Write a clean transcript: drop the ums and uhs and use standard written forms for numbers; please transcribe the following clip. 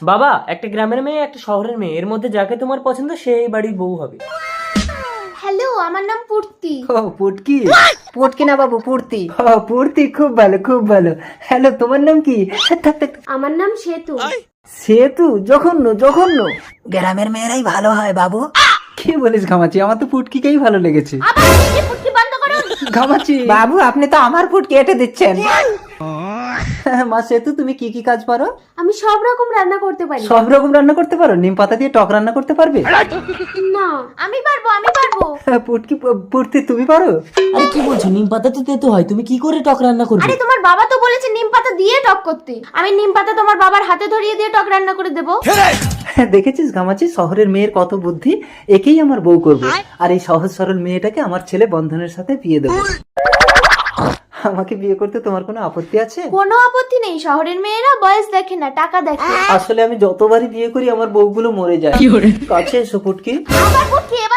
বাবা, একটা গ্রামের মেয়ে একটা শহরের মেয়ে, এর মধ্যে যাকে তোমার পছন্দ সে এই বাড়ির বউ হবে। হ্যালো, আমার নাম পূর্তি। ও পুটকি। পুটকি না বাবু, পূর্তি। ও পুটকি, খুব ভালো খুব ভালো। হ্যালো, তোমার নাম কি? থাক, থাক, থাক। আমার নাম সেতু। সেতু? জঘন্য জঘন্য। গ্রামের মেয়েরাই ভালো হয় বাবু। কি বলিস ঘামাচি, আমার তো পুটকিকেই ভালো লেগেছে। আবার এই পুটকি বন্ধ করুন। ঘামাচি। বাবু আপনি তো আমার পুটকি এঁটে দিচ্ছেন। মা সেতু, তুমি কি কি কাজ পারো? আমি সব রকম রান্না করতে পারি। সব রকম রান্না করতে পারো? নিম পাতা দিয়ে টক রান্না করতে পারবে? না, আমি পারবো। পুটকি, পুটকি তুমি পারো? আরে কি বলছো, নিম পাতা তো তেতো হয়, তুমি কি করে টক রান্না করবে? আরে তোমার বাবা তো বলেছে নিম পাতা দিয়ে টক করতে। আমি নিম পাতা তোমার বাবার হাতে ধরিয়ে দিয়ে টক রান্না করে দেবো। দেখেছিস ঘামাচি, শহরের মেয়ের কত বুদ্ধি। একেই আমার বউ করবো, আর এই সহজ সরল মেয়েটাকে আমার ছেলে বন্ধনের সাথে বিয়ে দেবো। আমাকে বিয়ে করতে তোমার কোনো আপত্তি আছে? কোনো আপত্তি নেই। শহরের মেয়েরা বয়স দেখে না, টাকা দেখে। আসলে আমি যতবারই বিয়ে করি আমার বউগুলো মরে যায়। কাছে এসো পুটকি। আবার পুটকি, এবার